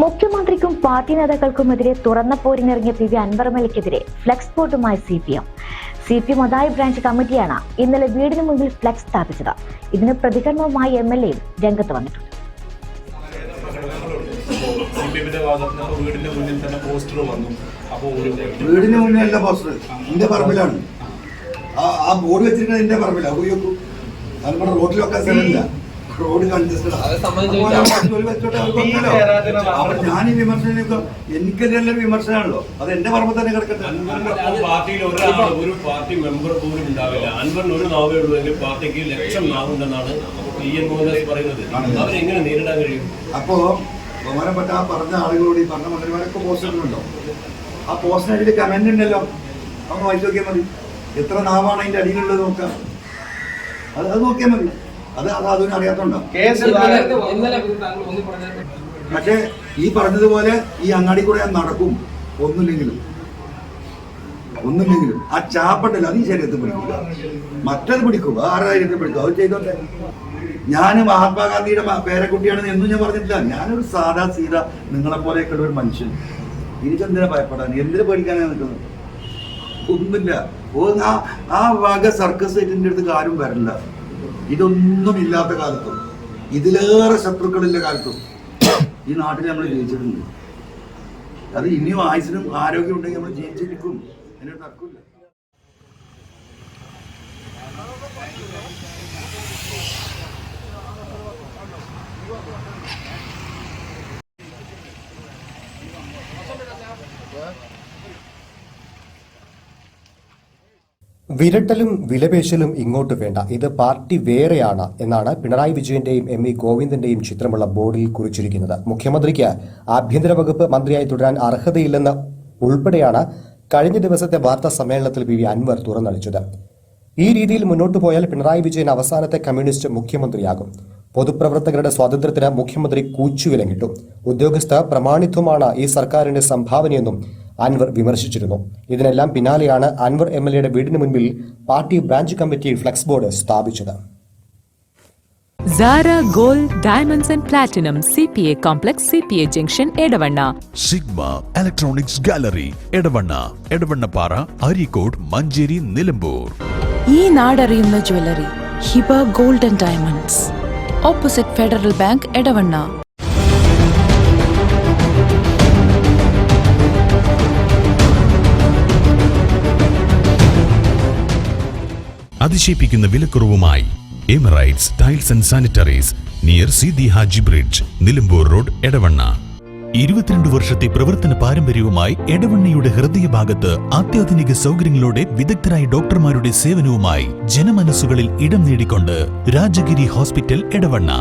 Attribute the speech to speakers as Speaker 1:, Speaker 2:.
Speaker 1: മുഖ്യമന്ത്രിക്കും പാർട്ടി നേതാക്കൾക്കുമെതിരെ തുറന്ന പോരിനിറങ്ങിയ പി വി അൻവർ എംഎൽഎക്കെതിരെ ഫ്ലെക്സ് ബോർഡുമായി സിപിഎം ഒതായി ബ്രാഞ്ച് കമ്മിറ്റിയാണ് ഇന്നലെ വീടിന് മുന്നിൽ ഫ്ലെക്സ് സ്ഥാപിച്ചത്. ഇതിന് പ്രതികരണവുമായി എംഎൽഎയും രംഗത്ത് വന്നിട്ടുണ്ട്.
Speaker 2: വീടിന് മുന്നേ അല്ല പോസ്റ്റർ, എന്റെ പറമ്പിലാണ്. ആ ബോർഡ് വെച്ചിരിക്കുന്നത് എന്റെ പറമ്പിലാണ്. നമ്മുടെ റോഡിലൊക്കെ സ്ഥലമില്ല, റോഡ് കൺജസ്റ്റഡ്. ഞാൻ ഈ വിമർശനം എനിക്കെതിരെ വിമർശനമാണല്ലോ, അത് എന്റെ പറമ്പിൽ തന്നെ കിടക്കട്ടെ.
Speaker 3: പാർട്ടിയിൽ ഒരു പാർട്ടി മെമ്പർ പോലും ഉണ്ടാവില്ല. അൻവറിന് ഒരു നാവേ ഉള്ളൂ എങ്കിൽ പാർട്ടിക്ക് ലക്ഷം നാവുണ്ടെന്നാണ് പറയുന്നത്. അവരെങ്ങനെ നേരിടാൻ കഴിയും?
Speaker 2: അപ്പോ ബഹുമാനപ്പെട്ട ആ പറഞ്ഞ ആളുകളോട് ഈ പറഞ്ഞ മന്ത്രിമാരൊക്കെ പോസ്റ്ററിലുണ്ടോ? ആ പോസ്റ്ററിന്റെ കമന്റ് ഉണ്ടല്ലോ, നമുക്ക് വായിച്ചു നോക്കിയാൽ മതി. എത്ര നാവാണ് അതിന്റെ അടിയിലുള്ളത് നോക്കാം, അത് നോക്കിയാൽ മതി. അതൊന്നും അറിയാത്തോണ്ടോ? പക്ഷെ ഈ പറഞ്ഞതുപോലെ ഈ അങ്ങാടി കൂടെ ഞാൻ നടക്കും, ഒന്നുമില്ലെങ്കിലും ആ ചാപ്പട്ടല്ല അത് ഈ ശരീരത്തിൽ പിടിക്കുക, മറ്റത് പിടിക്കുക, ആരുടെ ശരീരത്തിൽ പിടിക്കുക, അത് ചെയ്തോട്ടെ. ഞാൻ മഹാത്മാഗാന്ധിയുടെ പേരക്കുട്ടിയാണെന്ന് എന്നും ഞാൻ പറഞ്ഞിട്ടില്ല. ഞാനൊരു സാധാ സീത നിങ്ങളെ പോലെയൊക്കെയുള്ള ഒരു മനുഷ്യൻ. എനിക്കെന്തിനാ ഭയപ്പെടാൻ, എന്തിനു പേടിക്കാനാണ് നിൽക്കുന്നത്? ഒന്നുമില്ല. ആ വക സർക്കസ് സൈറ്റിന്റെ അടുത്ത് ആരും വരില്ല. ഇതൊന്നും ഇല്ലാത്ത കാലത്തും ഇതിലേറെ ശത്രുക്കളില്ല കാലത്തും ഈ നാട്ടിൽ നമ്മൾ ജയിച്ചിട്ടുണ്ട്. അത് ഇനിയും ആയുസിനും ആരോഗ്യം ഉണ്ടെങ്കിൽ നമ്മൾ ജയിച്ചിരിക്കും, അതിനൊരു തർക്കമില്ല.
Speaker 4: വിരട്ടലും വിലപേശലും ഇങ്ങോട്ട് വേണ്ട, ഇത് പാർട്ടി വേറെയാണ് എന്നാണ് പിണറായി വിജയന്റെയും എം വി ഗോവിന്ദന്റെയും ചിത്രമുള്ള ബോർഡിൽ കുറിച്ചിരിക്കുന്നത്. മുഖ്യമന്ത്രിക്ക് ആഭ്യന്തര വകുപ്പ് മന്ത്രിയായി തുടരാൻ അർഹതയില്ലെന്ന് ഉൾപ്പെടെയാണ് കഴിഞ്ഞ ദിവസത്തെ വാർത്താ സമ്മേളനത്തിൽ പി വി അൻവർ തുറന്നടിച്ചത്. ഈ രീതിയിൽ മുന്നോട്ടു പോയാൽ പിണറായി വിജയൻ അവസാനത്തെ കമ്മ്യൂണിസ്റ്റ് മുഖ്യമന്ത്രിയാകും. പൊതുപ്രവർത്തകരുടെ സ്വാതന്ത്ര്യത്തിന് മുഖ്യമന്ത്രി കൂച്ചുവിലങ്ങിട്ടു. ഉദ്യോഗസ്ഥ പ്രമാണിത്വമാണ് ഈ സർക്കാരിന്റെ സംഭാവനയെന്നും അൻവർ വിമർശിച്ചിരുന്നു. ഇതിനെല്ലാം പിന്നാലെയാണ് അൻവർ എംഎൽഎയുടെ വീടിന് മുൻപിൽ party branch committee flex board സ്ഥാപിച്ചത്.
Speaker 5: Zara Gold Diamonds and Platinum CPA Complex CPA Junction Edavanna.
Speaker 6: Sigma Electronics Gallery Edavannappara, Areekode, Manjeri, Nilambur.
Speaker 5: ഈ നാടറിയുന്ന jewellery Hiba gold and diamonds, opposite federal bank, Edavanna.
Speaker 6: അതിശയിപ്പിക്കുന്ന വിലക്കുറവുമായി Emirates tiles and sanitaries near Sidi Haji bridge, Nilambur road, Edavanna. 22 വർഷത്തെ പ്രവർത്തന പാരമ്പര്യവുമായി എടവണ്ണയുടെ ഹൃദയഭാഗത്ത് അത്യാധുനിക സൗകര്യങ്ങളോടെ വിദഗ്ധരായ ഡോക്ടർമാരുടെ സേവനവുമായി ജനമനസ്സുകളിൽ ഇടം നേടിക്കൊണ്ട് രാജഗിരി ഹോസ്പിറ്റൽ, എടവണ്ണ.